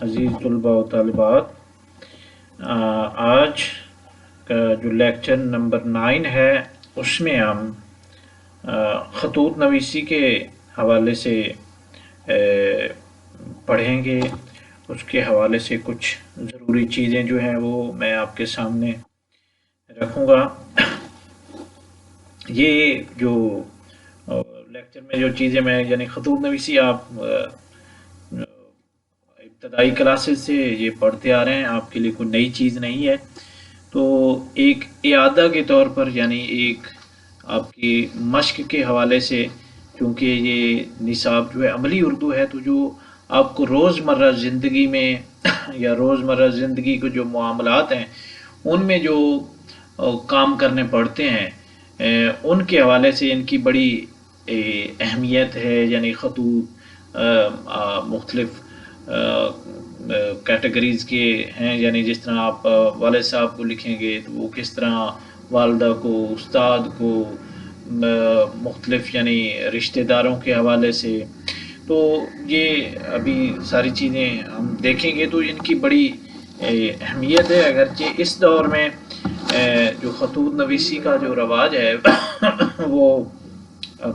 अज़ीज़ तलबा व तालिबात, आज का जो लेक्चर नंबर 9 है उसमें हम ख़तूत नवीसी के हवाले से पढ़ेंगे। उसके हवाले से कुछ ज़रूरी चीज़ें जो हैं वो मैं आपके सामने रखूँगा। ये जो लेक्चर में जो चीज़ें मैं यानी ख़तूत नवीसी आप इब्तदाई क्लासेस से ये पढ़ते आ रहे हैं, आपके लिए कोई नई चीज़ नहीं है। तो एक इयादा के तौर पर यानी एक आपकी मश्क के हवाले से, क्योंकि ये निसाब जो है अमली उर्दू है, तो जो आपको रोज़मर्रा ज़िंदगी में या रोज़मर्रा ज़िंदगी के जो मामलात हैं उनमें जो काम करने पड़ते हैं उनके हवाले से इनकी बड़ी अहमियत है। यानी ख़तूत मुख्तलिफ़ कैटेगरीज़ के हैं, यानी जिस तरह आप वालिद साहब को लिखेंगे तो वो किस तरह वालदा को, उस्ताद को, मुख्तलिफ़ यानी रिश्तेदारों के हवाले से, तो ये अभी सारी चीज़ें हम देखेंगे। तो इनकी बड़ी अहमियत है। अगरचे इस दौर में जो ख़तूत नवीसी का जो रवाज है वो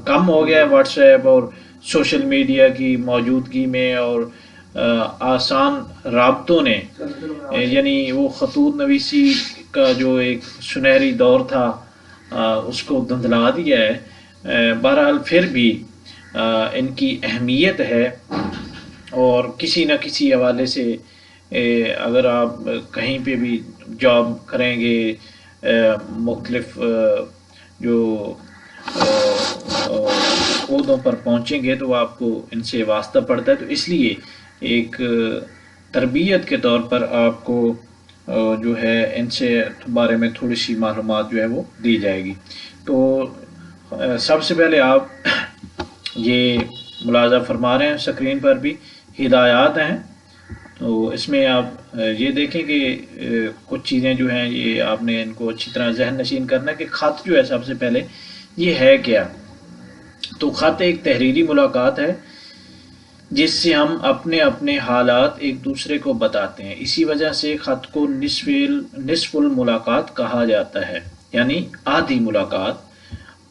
कम हो गया है व्हाट्सएप और सोशल मीडिया की मौजूदगी में, और आसान राब्तों ने यानी वो ख़तूत नवीसी का जो एक सुनहरी दौर था उसको धुंधला दिया है। बहरहाल फिर भी इनकी अहमियत है, और किसी न किसी हवाले से अगर आप कहीं पे भी जॉब करेंगे, मुख्तलिफ जो ओहदों पर पहुँचेंगे तो आपको इनसे वास्ता पड़ता है। तो इसलिए एक तरबियत के तौर पर आपको जो है इनसे बारे में थोड़ी सी मालूमात जो है वो दी जाएगी। तो सबसे पहले आप ये मुलाज़ा फरमा रहे हैं, स्क्रीन पर भी हिदायत हैं, तो इसमें आप ये देखें कि कुछ चीज़ें जो हैं ये आपने इनको अच्छी तरह जहन नशीन करना है कि ख़त जो है सबसे पहले ये है क्या। तो ख़त एक तहरीरी मुलाकात है जिससे हम अपने अपने हालात एक दूसरे को बताते हैं। इसी वजह से ख़त को निस्फुल मुलाकात कहा जाता है, यानी आधी मुलाकात।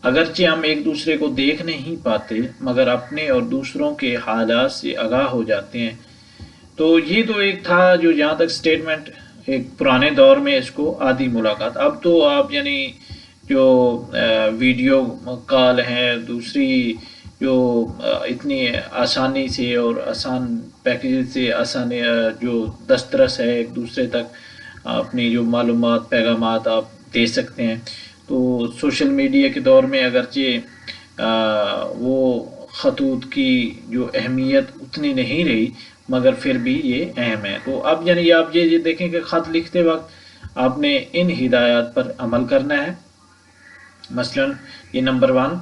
अगरचे हम एक दूसरे को देख नहीं पाते मगर अपने और दूसरों के हालात से आगाह हो जाते हैं। तो ये तो एक था जो जहाँ तक स्टेटमेंट एक पुराने दौर में इसको आधी मुलाकात। अब तो आप यानी जो वीडियो कॉल है, दूसरी जो इतनी आसानी से और आसान पैकेज से आसानी जो दस्तरस है एक दूसरे तक अपनी जो मालूमात पैगामात आप दे सकते हैं। तो सोशल मीडिया के दौर में अगरचे वो ख़तूत की जो अहमियत उतनी नहीं रही मगर फिर भी ये अहम है। तो अब यानी आप ये देखें कि ख़त लिखते वक्त आपने इन हिदायत पर अमल करना है। मसलन ये नंबर 1,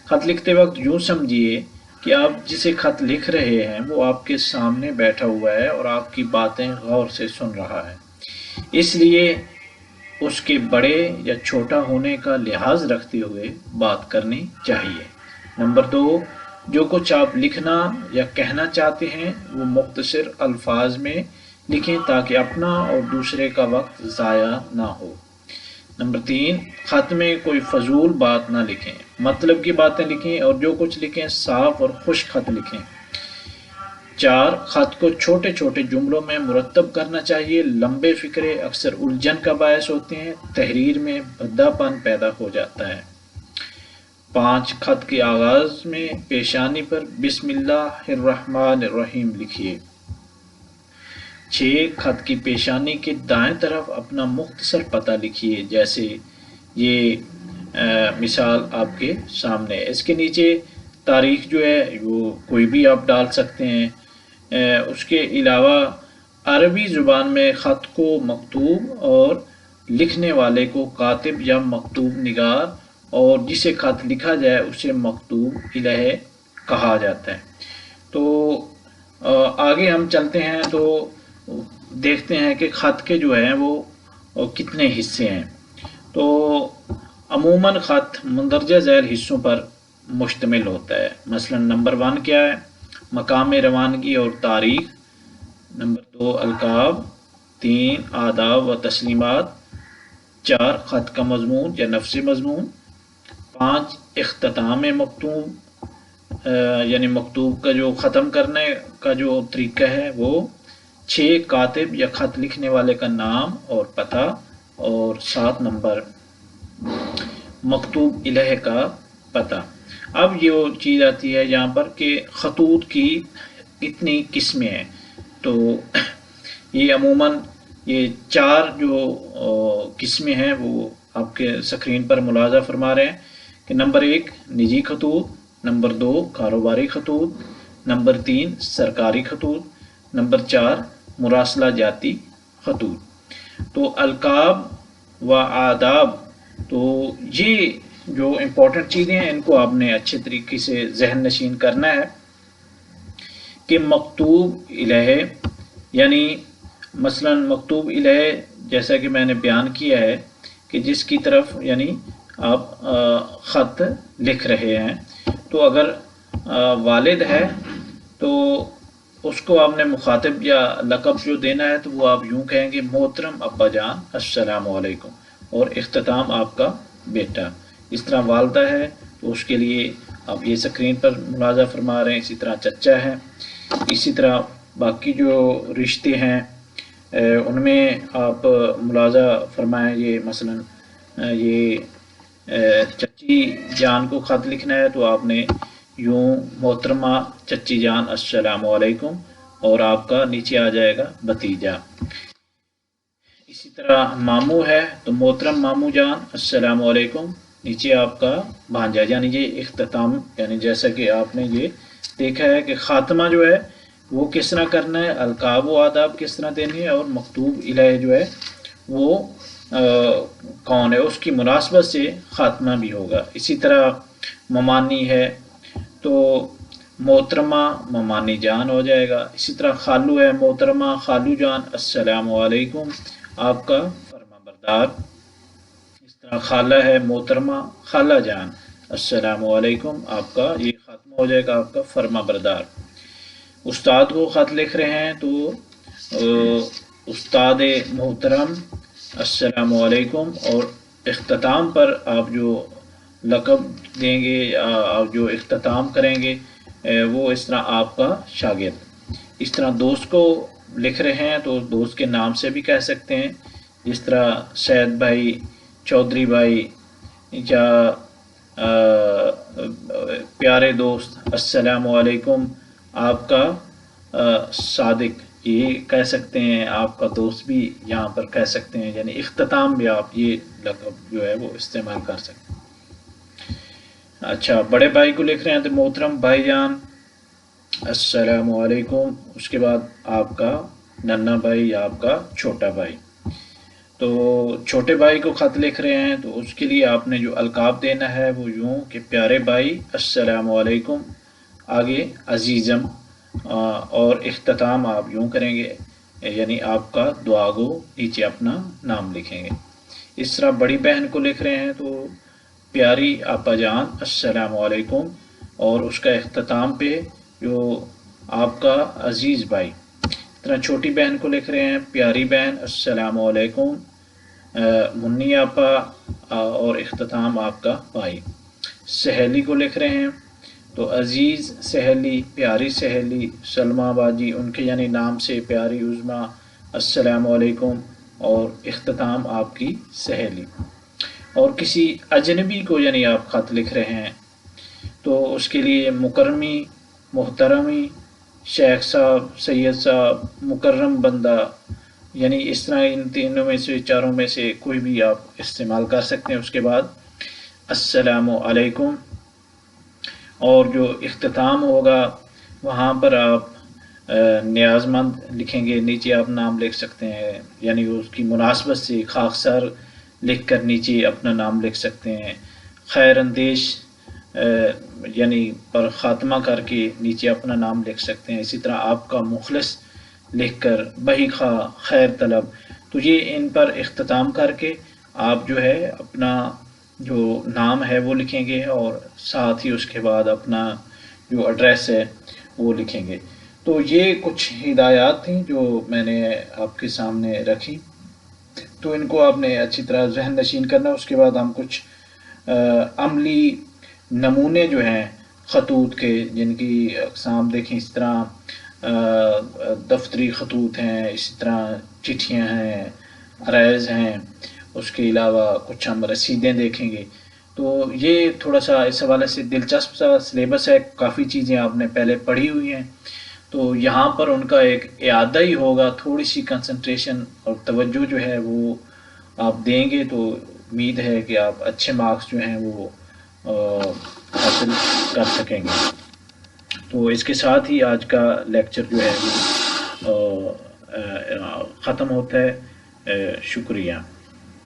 ख़त लिखते वक्त यूँ समझिए कि आप जिसे ख़त लिख रहे हैं वो आपके सामने बैठा हुआ है और आपकी बातें गौर से सुन रहा है, इसलिए उसके बड़े या छोटा होने का लिहाज रखते हुए बात करनी चाहिए। नंबर 2, जो कुछ आप लिखना या कहना चाहते हैं वो मुख्तसर अल्फाज में लिखें ताकि अपना और दूसरे का वक्त ज़ाया ना हो। नंबर 3, ख़त में कोई फजूल बात ना लिखें, मतलब की बातें लिखें, और जो कुछ लिखें साफ और खुश ख़त लिखें। 4, ख़त को छोटे छोटे जुमलों में मुरतब करना चाहिए। लंबे फ़िक्रे अक्सर उलझन का बायस होते हैं, तहरीर में भद्दापन पैदा हो जाता है। 5, ख़त के आगाज़ में पेशानी पर बिस्मिल्लाहिर्रहमानिर्रहीम लिखिए। 6, ख़त की पेशानी के दाएं तरफ अपना मुख्तसर पता लिखिए, जैसे ये मिसाल आपके सामने है। इसके नीचे तारीख़ जो है वो कोई भी आप डाल सकते हैं। उसके अलावा अरबी ज़ुबान में ख़त को मकतूब और लिखने वाले को कातिब या मकतूब निगार, और जिसे ख़त लिखा जाए उसे मकतूब इलह कहा जाता है। तो आगे हम चलते हैं तो देखते हैं कि ख़त के जो हैं वो कितने हिस्से हैं। तो अमूमन ख़त मंदरजा झैल हिस्सों पर मुश्तमिल होता है। मसलन नंबर 1 क्या है, मकाम रवानगी और तारीख़। नंबर 2 अलकाब, 3 आदाब व तस्लीमात, 4 ख़त का मजमून या नफ्सी मजमून, 5 इख्तिताम मकतूब यानी मकतूब का जो ख़त्म करने का जो तरीका है वो, 6 कातिब या ख़त लिखने वाले का नाम और पता, और 7 नंबर मकतूब इलह का पता। अब ये चीज़ आती है यहाँ पर कि ख़तूत की कितनी किस्में हैं। तो ये अमूमन ये 4 जो किस्में हैं वो आपके स्क्रीन पर मुलाजा फरमा रहे हैं कि नंबर 1 निजी खतूत, नंबर 2 कारोबारी खतूत, नंबर 3 सरकारी खतूत, नंबर 4 मुरासला जाती खतूत। तो अलकाब व आदाब, तो ये जो इम्पोर्टेंट चीज़ें हैं इनको आपने अच्छे तरीके से जहन नशीन करना है कि मकतूब इलह यानी मसलन मकतूब इलह, जैसा कि मैंने बयान किया है कि जिसकी तरफ यानी आप ख़त लिख रहे हैं, तो अगर वालिद है तो उसको आपने मुखातिब या लक़ब जो देना है तो वो आप यूँ कहेंगे मोहतरम अब्बा जान अस्सलाम वालेकुम, और इख्तिताम आपका बेटा। इस तरह वालदा है तो उसके लिए आप ये स्क्रीन पर मुलाजा फरमा रहे हैं, इसी तरह चचा है। इसी तरह बाकी जो रिश्ते हैं उनमें आप मुलाजा फरमाएं, ये मसलन ये चची जान को ख़त लिखना है तो आपने यूँ मोहतरमा चची जान अस्सलाम वालेकुम, और आपका नीचे आ जाएगा भतीजा। इसी तरह मामू है तो मोहतरम मामू जान अस्सलाम वालेकुम, नीचे आपका भांजा। यानी ये इख्तिताम, यानी जैसा कि आपने ये देखा है कि ख़ात्मा जो है वो किस तरह करना है, अलकाब व आदाब किस तरह देनी है, और मकतूब इलह जो है वो कौन है उसकी मुनासबत से ख़ात्मा भी होगा। इसी तरह ममानी है तो मोहतरमा ममानी जान हो जाएगा। इसी तरह खालू है मोहतरमा खालू जान अस्सलाम वालेकुम, आपका फरमा बरदार। इस तरह खाला है मोहतरमा खाला जान अस्सलाम वालेकुम, आपका ये ख़ात्मा हो जाएगा, आपका फरमा बरदार। उस्ताद को ख़त लिख रहे हैं तो उस्ताद मोहतरम अस्सलाम वालेकुम, और इख्तिताम पर आप जो लक़ब देंगे या आप जो इख्तिताम करेंगे वो इस तरह आपका शागिर्द। इस तरह दोस्त को लिख रहे हैं तो दोस्त के नाम से भी कह सकते हैं, जिस तरह सैयद भाई, चौधरी भाई, या प्यारे दोस्त अस्सलाम वालेकुम, आपका सादिक ये कह सकते हैं, आपका दोस्त भी यहाँ पर कह सकते हैं, यानी इख्तिताम भी आप ये लक़ब जो है वो इस्तेमाल कर सकते हैं। अच्छा, बड़े भाई को लिख रहे हैं तो मोहतरम भाईजान अस्सलाम वालेकुम, उसके बाद आपका नन्ना भाई या आपका छोटा भाई। तो छोटे भाई को ख़त लिख रहे हैं तो उसके लिए आपने जो अलकाब देना है वो यूँ कि प्यारे भाई अस्सलाम वालेकुम, आगे अजीज़म, और इख्तिताम आप यूँ करेंगे यानी आपका दुआ गो, नीचे अपना नाम लिखेंगे। इस तरह बड़ी बहन को लिख रहे हैं तो प्यारी आपा जान अस्सलाम वालेकुम, और उसका इख्तिताम पे जो आपका अजीज़ भाई। इस तरह छोटी बहन को लिख रहे हैं प्यारी बहन अस्सलाम वालेकुम, मुन्नी आपा, और इख्तिताम आपका भाई। सहेली को लिख रहे हैं तो अजीज़ सहेली, प्यारी सहेली, सलमा बाजी उनके यानी नाम से प्यारी उज़मा अस्सलाम वालेकुम, और इख्तिताम आपकी सहेली। और किसी अजनबी को यानी आप ख़त लिख रहे हैं तो उसके लिए मुकरमी, मोहतरमी, शेख साहब, सैयद साहब, मुकर्रम बंदा, यानी इस तरह इन तीनों में से, चारों में से कोई भी आप इस्तेमाल कर सकते हैं। उसके बाद अस्सलामु अलैकुम, और जो इख्तिताम होगा वहाँ पर आप न्याज़मंद लिखेंगे, नीचे आप नाम लिख सकते हैं, यानी उसकी मुनासबत से खाकसार लिख कर नीचे अपना नाम लिख सकते हैं। खैर अंदेश यानी पर ख़ात्मा करके नीचे अपना नाम लिख सकते हैं। इसी तरह आपका मुखलिस लिख कर बही खा खैर तलब, तो ये इन पर इख्तिताम करके आप जो है अपना जो नाम है वो लिखेंगे, और साथ ही उसके बाद अपना जो एड्रेस है वो लिखेंगे। تو یہ کچھ ہدایات تھیں جو میں نے آپ کے سامنے رکھی، تو ان کو آپ نے اچھی طرح ذہن نشین کرنا. اس کے بعد ہم کچھ عملی نمونے جو ہیں خطوط کے، جن کی اقسام دیکھیں، اس طرح دفتری خطوط ہیں، اسی طرح چٹھیاں ہیں، عرائض ہیں، اس کے علاوہ کچھ ہم رسیدیں دیکھیں گے. تو یہ تھوڑا سا اس حوالے سے دلچسپ سا سلیبس ہے، کافی چیزیں آپ نے پہلے پڑھی ہوئی ہیں، تو یہاں پر ان کا ایک اعادہ ہی ہوگا. تھوڑی سی کنسنٹریشن اور توجہ جو ہے وہ آپ دیں گے تو امید ہے کہ آپ اچھے مارکس جو ہیں وہ حاصل کر سکیں گے. تو اس کے ساتھ ہی آج کا لیکچر جو ہے وہ ختم ہوتا ہے. شکریہ.